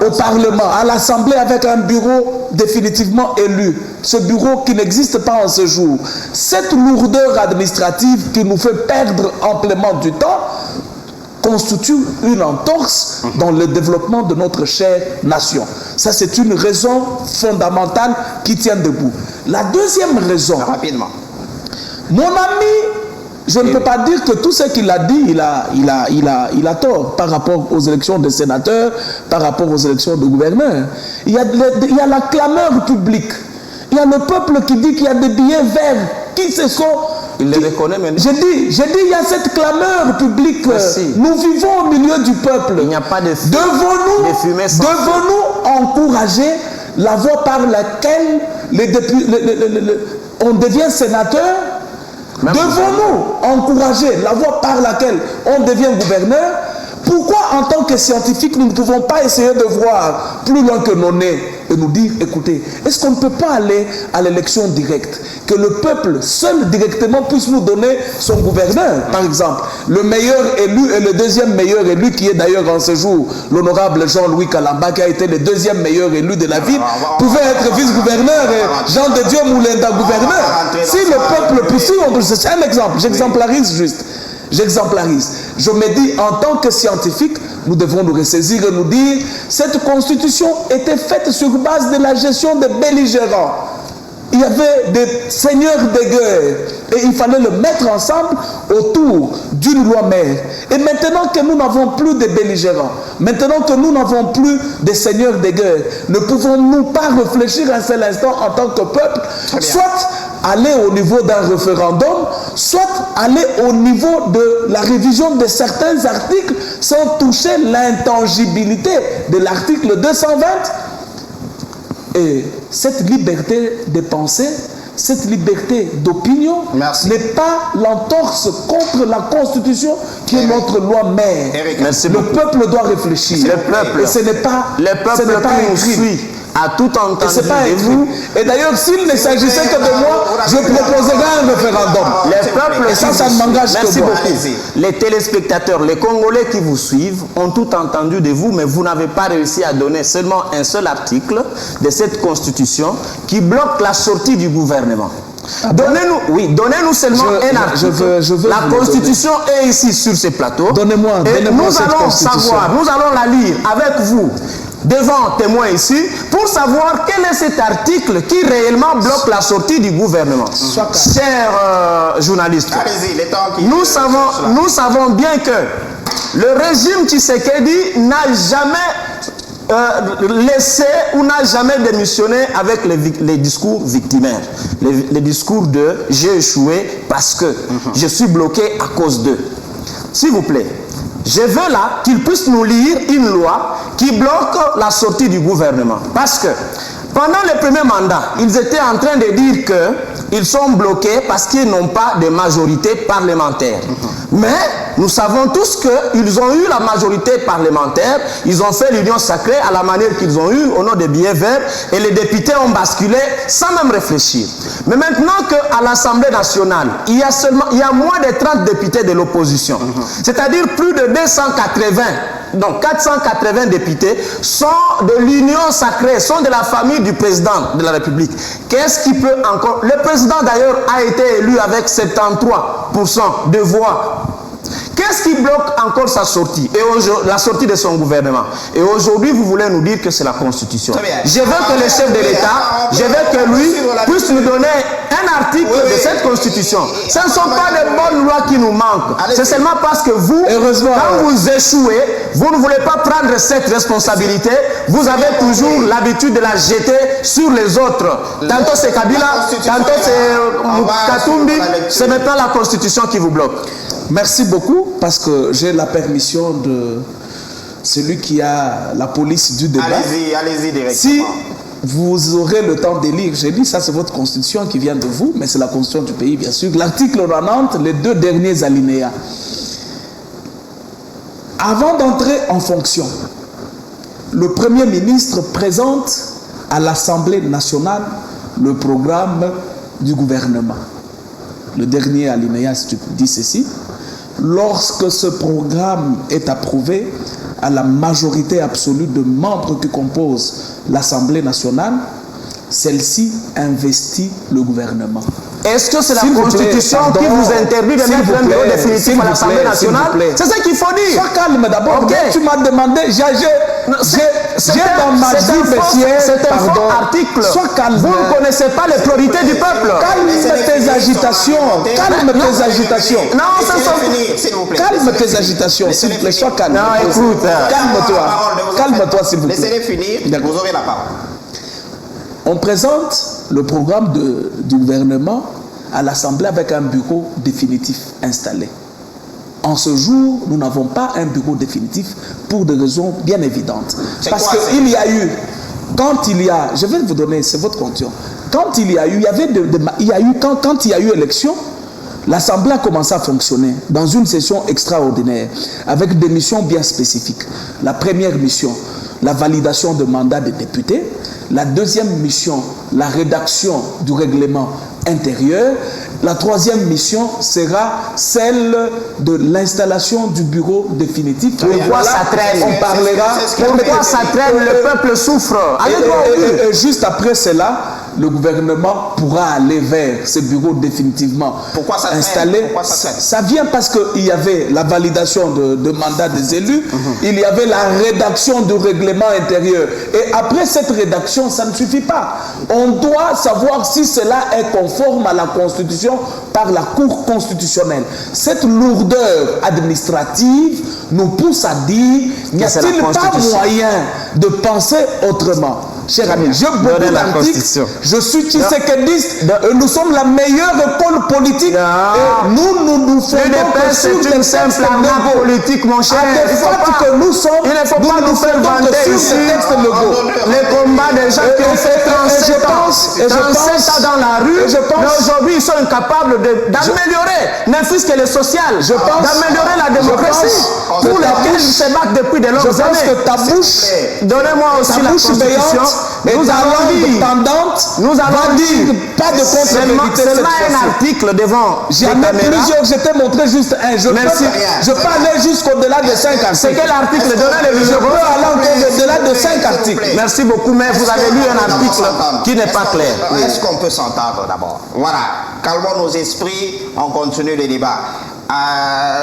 au Parlement, à l'Assemblée, avec un bureau définitivement élu. Ce bureau qui n'existe pas en ce jour. Cette lourdeur administrative qui nous fait perdre amplement du temps constitue une entorse dans le développement de notre chère nation. Ça, c'est une raison fondamentale qui tient debout. La deuxième raison, rapidement. Mon ami, je ne peux pas dire que tout ce qu'il a dit, il a tort par rapport aux élections de sénateurs, par rapport aux élections de gouverneurs. Il y a la clameur publique. Il y a le peuple qui dit qu'il y a des billets verts qui se sont... Il les reconnaît maintenant. J'ai dit, il y a cette clameur publique. Merci. Nous vivons au milieu du peuple. Il n'y a pas de Devons-nous encourager la voie par laquelle on devient sénateur? Devons-nous encourager la voie par laquelle on devient gouverneur? Pourquoi, en tant que scientifiques, nous ne pouvons pas essayer de voir plus loin que nos nez et nous dire, écoutez, est-ce qu'on ne peut pas aller à l'élection directe? Que le peuple seul directement puisse nous donner son gouverneur, par exemple. Le meilleur élu et le deuxième meilleur élu, qui est d'ailleurs en ce jour l'honorable Jean-Louis Kalamba, qui a été le deuxième meilleur élu de la ville, pouvait être vice-gouverneur et Jean de Dieu Moulinda gouverneur. Si le peuple puisse, c'est un exemple, j'exemplarise juste. J'exemplarise. Je me dis, en tant que scientifique, nous devons nous ressaisir et nous dire, cette constitution était faite sur base de la gestion des belligérants. Il y avait des seigneurs de guerre et il fallait le mettre ensemble autour d'une loi mère. Et maintenant que nous n'avons plus de belligérants, maintenant que nous n'avons plus de seigneurs de guerre, ne pouvons-nous pas réfléchir un seul instant en tant que peuple, soit aller au niveau d'un référendum, soit aller au niveau de la révision de certains articles sans toucher l'intangibilité de l'article 220. Et cette liberté de penser, cette liberté d'opinion n'est pas l'entorse contre la Constitution qui est notre loi mère. Le peuple doit réfléchir. Et ce n'est pas écrit. A tout entendu. Et c'est pas écrit. Et d'ailleurs, s'il ne s'agissait que de moi, je proposerais un référendum. Les peuples, et ça ne m'engage que moi. Les téléspectateurs, les Congolais qui vous suivent ont tout entendu de vous, mais vous n'avez pas réussi à donner seulement un seul article de cette Constitution qui bloque la sortie du gouvernement. Donnez-nous seulement un article. La Constitution est ici sur ce plateau. Donnez-moi cette Constitution. Nous allons la lire avec vous devant témoins ici pour savoir quel est cet article qui réellement bloque la sortie du gouvernement. Chers journalistes, nous savons bien que le régime Tshisekedi n'a jamais laissé ou n'a jamais démissionné avec les discours victimaires, les discours de « j'ai échoué parce que je suis bloqué à cause d'eux ». S'il vous plaît, je veux là qu'ils puissent nous lire une loi qui bloque la sortie du gouvernement. Parce que pendant le premier mandat, ils étaient en train de dire qu'ils sont bloqués parce qu'ils n'ont pas de majorité parlementaire. Mais nous savons tous qu'ils ont eu la majorité parlementaire, ils ont fait l'union sacrée à la manière qu'ils ont eu au nom des billets verts et les députés ont basculé sans même réfléchir. Mais maintenant qu'à l'Assemblée nationale, il y a moins de 30 députés de l'opposition, c'est-à-dire plus de 480 députés sont de l'union sacrée, sont de la famille du président de la République. Qu'est-ce qui peut encore... Le président d'ailleurs a été élu avec 73% de voix. Qu'est-ce qui bloque encore sa sortie et la sortie de son gouvernement? Et aujourd'hui, vous voulez nous dire que c'est la Constitution. Je veux que le chef de l'État, je veux que lui puisse nous donner un article de cette Constitution. Ce ne sont pas de bonnes lois qui nous manquent. C'est seulement parce que vous, quand vous échouez, vous ne voulez pas prendre cette responsabilité. Vous avez toujours l'habitude de la jeter sur les autres. Tantôt c'est Kabila, tantôt c'est Katumbi. C'est maintenant la Constitution qui vous bloque. Merci beaucoup, parce que j'ai la permission de celui qui a la police du débat. Allez-y directement. Si vous aurez le temps de lire, j'ai dit, ça c'est votre constitution qui vient de vous, mais c'est la constitution du pays, bien sûr. L'article 90, les 2 derniers alinéas. Avant d'entrer en fonction, le Premier ministre présente à l'Assemblée nationale le programme du gouvernement. Le dernier alinéa dit ceci. Lorsque ce programme est approuvé, à la majorité absolue de membres qui composent l'Assemblée nationale, celle-ci investit le gouvernement. Est-ce que c'est la Constitution qui vous interdit de mettre un bureau définitif à l'Assemblée nationale? C'est ça qu'il faut dire. Sois calme d'abord. Okay. Tu m'as demandé, j'ai dans ma vie, c'est un faux article. Sois calme. Vous ne connaissez pas les priorités du peuple. Calme tes agitations. Calme tes agitations. Non, ça calme tes agitations, s'il vous plaît. Sois calme. Non, écoute. Calme-toi. Calme-toi, s'il vous plaît. Laissez-les finir. Vous aurez la parole. On présente le programme du gouvernement à l'Assemblée avec un bureau définitif installé. En ce jour, nous n'avons pas un bureau définitif pour des raisons bien évidentes. Parce qu'il y a eu, je vais vous donner, c'est votre comption. Quand il y a eu, quand il y a eu élection, l'Assemblée a commencé à fonctionner dans une session extraordinaire avec des missions bien spécifiques. La première mission, la validation de mandat des députés. La deuxième mission, la rédaction du règlement intérieur. La troisième mission sera celle de l'installation du bureau définitif. Pourquoi ça traîne? On parlera. Pourquoi ça traîne? Le peuple souffre. Et juste après cela, le gouvernement pourra aller vers ce bureau définitivement installé. Pourquoi ça traîne? Ça vient parce qu'il y avait la validation de mandat des élus, il y avait la rédaction du règlement intérieur. Et après cette rédaction, ça ne suffit pas. On doit savoir si cela est conforme à la Constitution par la Cour constitutionnelle. Cette lourdeur administrative nous pousse à dire, n'y a-t-il pas moyen de penser autrement? Cher ami, j'ai beaucoup d'articles, je suis tshisekidiste, nous sommes la meilleure école politique et nous faisons c'est une simple arnaque politique, mon cher. À des faits que nous sommes, il ne faut pas nous faire vanter ici les combats des gens qui ont fait 37 ans dans la rue, mais aujourd'hui ils sont incapables d'améliorer, ne fût-ce que le social, d'améliorer la démocratie pour laquelle ils se battent depuis de longues années. Je pense que ta bouche, donnez-moi aussi la Constitution. Nous allons dire pas de contre-vérité. Seulement un article devant. J'en ai plusieurs, je t'ai montré juste un. Je peux aller jusqu'au-delà de 5 articles. C'est quel article? Donnez le Je peux aller au-delà de 5 articles. Merci beaucoup, mais vous avez lu un article qui n'est pas clair. Est-ce qu'on peut s'entendre d'abord? Voilà, calmons nos esprits, on continue le débat.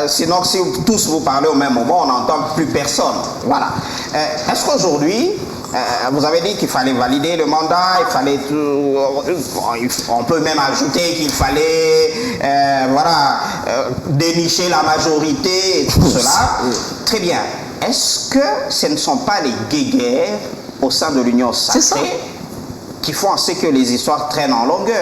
Sinon, si tous vous parlez au même moment, on n'entend plus personne. Voilà. Est-ce qu'aujourd'hui, vous avez dit qu'il fallait valider le mandat, il fallait, on peut même ajouter qu'il fallait dénicher la majorité et tout cela. Très bien. Est-ce que ce ne sont pas les guéguerres au sein de l'Union sacrée qui font en sorte que les histoires traînent en longueur?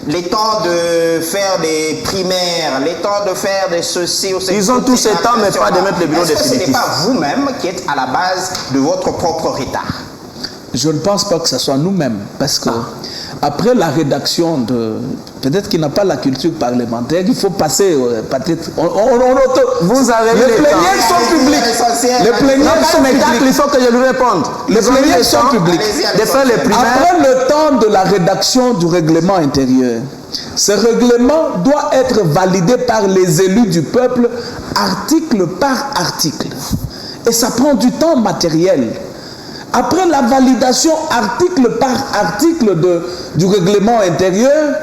Les temps de faire des primaires, les temps de faire des ceci ou ceci. Ils ont tous ces temps, mais pas de mettre le bureau définitif. Est-ce que ce n'est pas vous-même qui êtes à la base de votre propre retard? Je ne pense pas que ce soit nous-mêmes, parce que après la rédaction de... Peut-être qu'il n'a pas la culture parlementaire, il faut passer... peut-être... Vous avez les plénières sont publiques. Les plénières sont publiques. Il faut que je lui réponde. Les plénières sont publiques. De faire les primaires. Après le temps de la rédaction du règlement intérieur, ce règlement doit être validé par les élus du peuple, article par article. Et ça prend du temps matériel. Après la validation article par article du règlement intérieur,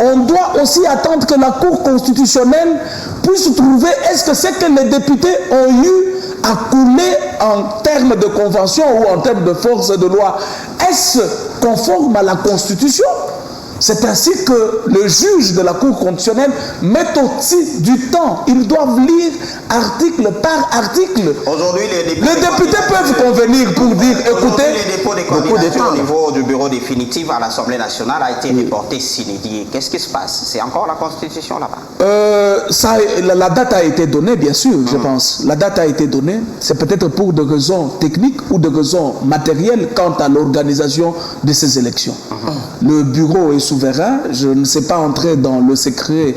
on doit aussi attendre que la Cour constitutionnelle puisse trouver est-ce que c'est que les députés ont eu à couler en termes de convention ou en termes de force de loi. Est-ce conforme à la Constitution? C'est ainsi que le juge de la Cour constitutionnelle met aussi du temps. Ils doivent lire article par article. Aujourd'hui, les députés peuvent convenir pour dire, écoutez, le dépôt des candidatures au niveau du bureau définitif à l'Assemblée nationale a été reporté sine die. Qu'est-ce qui se passe? C'est encore la Constitution là-bas? La date a été donnée, bien sûr, je pense. La date a été donnée. C'est peut-être pour des raisons techniques ou des raisons matérielles quant à l'organisation de ces élections. Le bureau est souverain. Je ne sais pas entrer dans le secret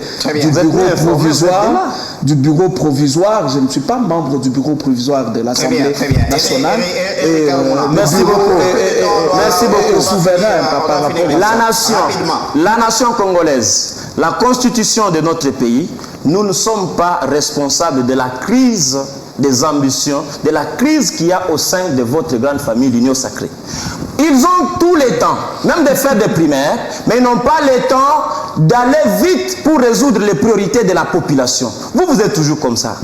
du bureau provisoire. Je ne suis pas membre du bureau provisoire de l'Assemblée nationale. Merci beaucoup. Merci beaucoup. Souverain par rapport à la nation congolaise, la constitution de notre pays, nous ne sommes pas responsables de la crise des ambitions, de la crise qu'il y a au sein de votre grande famille, l'Union Sacrée. Ils ont tout le temps, même de faire des primaires, mais ils n'ont pas le temps d'aller vite pour résoudre les priorités de la population. Vous êtes toujours comme ça.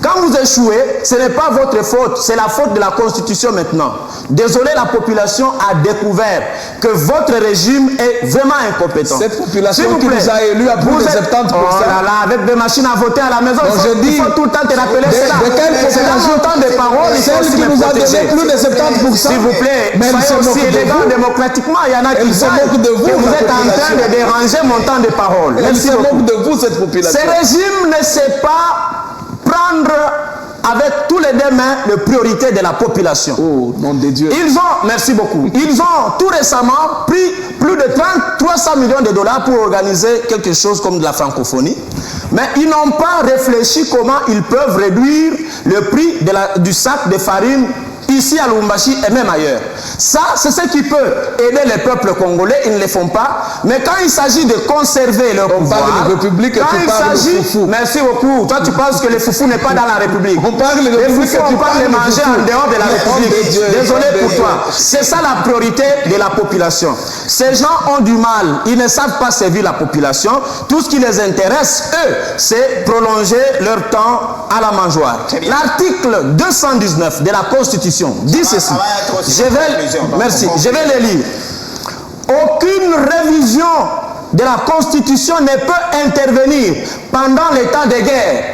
Quand vous échouez, ce n'est pas votre faute, c'est la faute de la Constitution maintenant. Désolé, la population a découvert que votre régime est vraiment incompétent. Cette population qui nous a élus à plus de 70%. Oh là là, avec des machines à voter à la maison, il faut tout le temps te rappeler cela. De quelle population de paroles, celle qui nous a donné plus de 70%. S'il vous plaît, soyez aussi élégant démocratiquement. Il y en a qui se moquent de vous. Vous êtes en train de déranger mon temps de parole. Elle se moque de vous, cette population. Ce régime ne sait pas prendre avec tous les deux mains les priorités de la population. Oh, nom de Dieu. Merci beaucoup. Ils ont tout récemment pris plus de 300 millions de dollars pour organiser quelque chose comme de la francophonie. Mais ils n'ont pas réfléchi comment ils peuvent réduire le prix du sac de farine ici à Lubumbashi et même ailleurs. Ça, c'est ce qui peut aider les peuples congolais, ils ne le font pas. Mais quand il s'agit de conserver leur pouvoir, parle de République et tu parles de foufou. Merci beaucoup. Toi, tu penses que le foufou n'est pas dans la République. On parle de République et tu parles de manger en dehors de la République. Désolé pour toi. C'est ça la priorité de la population. Ces gens ont du mal. Ils ne savent pas servir la population. Tout ce qui les intéresse, eux, c'est prolonger leur temps à la mangeoire. L'article 219 de la Constitution dit ceci. Je vais le lire. Aucune révision de la Constitution ne peut intervenir pendant l'état de guerre,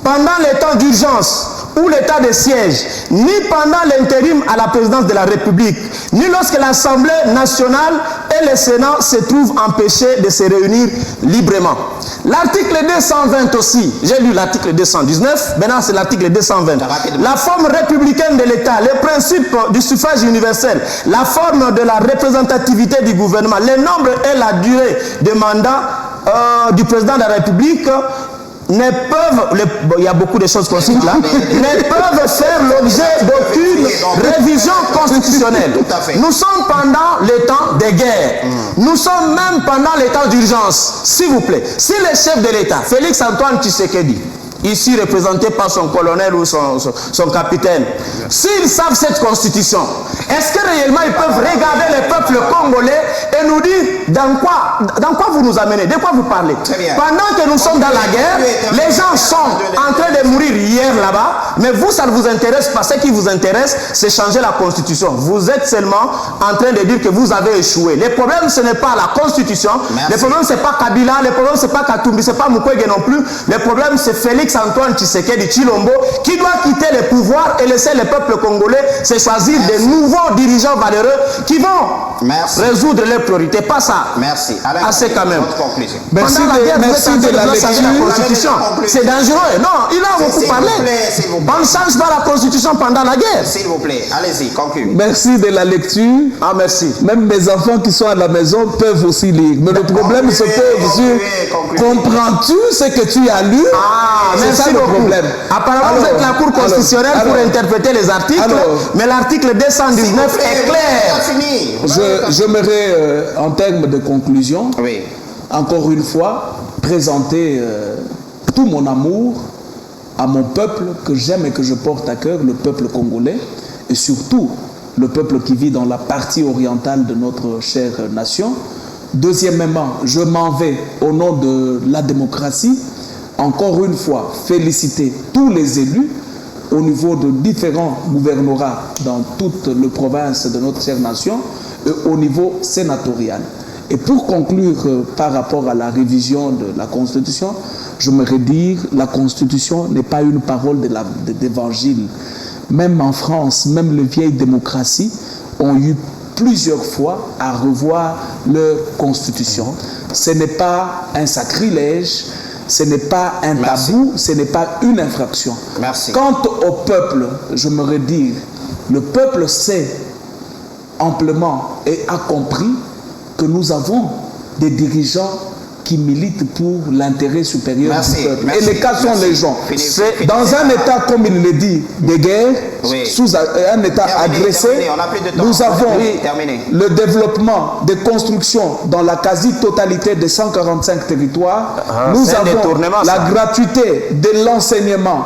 pendant l'état d'urgence ou l'état de siège, ni pendant l'intérim à la présidence de la République, ni lorsque l'Assemblée nationale et le Sénat se trouvent empêchés de se réunir librement. L'article 220 aussi, j'ai lu l'article 219, maintenant c'est l'article 220. La forme républicaine de l'État, les principes du suffrage universel, la forme de la représentativité du gouvernement, le nombre et la durée de mandat du président de la République ne peuvent, il y a beaucoup de choses qu'on cite là, ne peuvent faire l'objet d'aucune révision constitutionnelle. Nous sommes pendant les temps de guerre. Nous sommes même pendant les temps d'urgence. S'il vous plaît, si le chef de l'État, Félix Antoine Tshisekedi, ici représenté par son colonel ou son capitaine, s'ils savent cette constitution, est-ce que réellement ils peuvent regarder le peuple congolais et nous dire dans quoi vous nous amenez, de quoi vous parlez? Pendant que nous sommes dans la guerre, les gens sont en train de mourir hier là-bas, mais vous, ça ne vous intéresse pas. Ce qui vous intéresse, c'est changer la constitution. Vous êtes seulement en train de dire que vous avez échoué. Le problème, ce n'est pas la constitution. Le problème, ce n'est pas Kabila. Le problème, ce n'est pas Katumbi. Ce n'est pas Mukwege non plus. Le problème, c'est Félix Antoine Tshisekedi Tshilombo qui doit quitter le pouvoir et laisser le peuple congolais se choisir de nouveaux dirigeants valeureux qui vont résoudre leurs priorités. Pas ça. Merci. Assez quand même. Merci de la Constitution. C'est dangereux. Non, il a beaucoup parlé. On ne change pas la Constitution pendant la guerre. S'il vous plaît, allez-y, concluez. Merci de la lecture. Ah, merci. Même mes enfants qui sont à la maison peuvent aussi lire. Mais le problème se pose sur comprends-tu ce que tu as lu? Ah, c'est ça le problème. Apparemment, vous êtes la Cour constitutionnelle pour interpréter les articles, mais l'article 219 est clair. J'aimerais, en termes de conclusion, encore une fois, présenter tout mon amour à mon peuple que j'aime et que je porte à cœur, le peuple congolais, et surtout le peuple qui vit dans la partie orientale de notre chère nation. Deuxièmement, je m'en vais au nom de la démocratie, encore une fois, féliciter tous les élus au niveau de différents gouvernorats dans toute la province de notre chère nation et au niveau sénatorial. Et pour conclure par rapport à la révision de la Constitution, je me redire, la Constitution n'est pas une parole d'évangile. Même en France, même les vieilles démocraties ont eu plusieurs fois à revoir leur Constitution. Ce n'est pas un sacrilège, ce n'est pas un tabou, ce n'est pas une infraction. Quant au peuple, je me redire, le peuple sait amplement et a compris que nous avons des dirigeants qui militent pour l'intérêt supérieur du peuple. Et les cas sont les gens. Dans un État, comme il le dit, de guerre, sous un État agressé, nous avons le développement des constructions dans la quasi-totalité des 145 territoires. Nous avons la gratuité de l'enseignement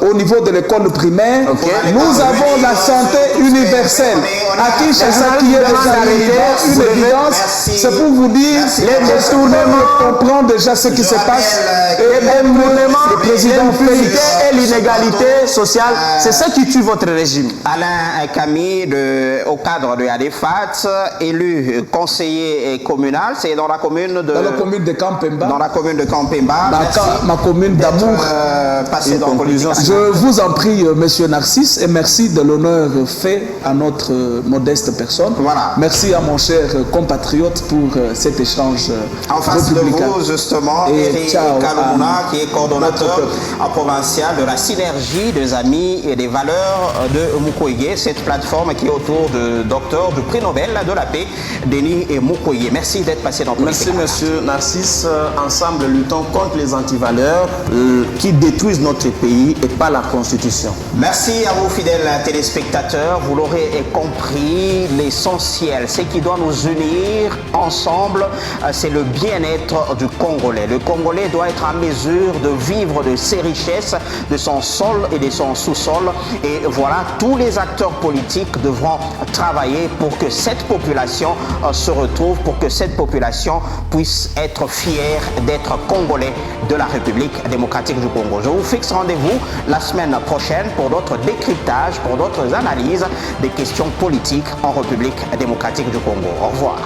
au niveau de l'école primaire. Nous avons la santé universelle. À qui c'est ça qui est déjà une évidence? C'est pour vous dire, les détournements, on comprend déjà ce qui se passe. Et le président et l'inégalité sociale, c'est ça qui tue votre régime. Alain Camille, au cadre de ADEFAT, élu conseiller communal, c'est dans la commune de... Dans la commune de Campemba. Dans la commune de Campemba. Ma commune d'amour. Je vous en prie, monsieur Narcisse, et merci de l'honneur fait à notre modeste personne. Voilà. Merci à mon cher compatriote pour cet échange en face républicain. de vous, justement, Eric Kalumuna, qui est coordonnateur provincial de la synergie des amis et des valeurs de Mukwege, cette plateforme qui est autour de docteur du prix Nobel de la paix, Denis Mukwege. Merci d'être passé dans Merci, monsieur Narcisse. Ensemble, luttons contre les antivaleurs qui détruisent notre pays et pas la Constitution. Merci à vous, fidèles téléspectateurs. Vous l'aurez compris, l'essentiel, ce qui doit nous unir ensemble, c'est le bien-être du Congolais. Le Congolais doit être en mesure de vivre de ses richesses, de son sol et de son sous-sol. Et voilà, tous les acteurs politiques devront travailler pour que cette population se retrouve, pour que cette population puisse être fière d'être Congolais de la République démocratique du Congo. Je vous fixe rendez-vous la semaine prochaine pour d'autres décryptages, pour d'autres analyses des questions politiques en République démocratique du Congo. Au revoir.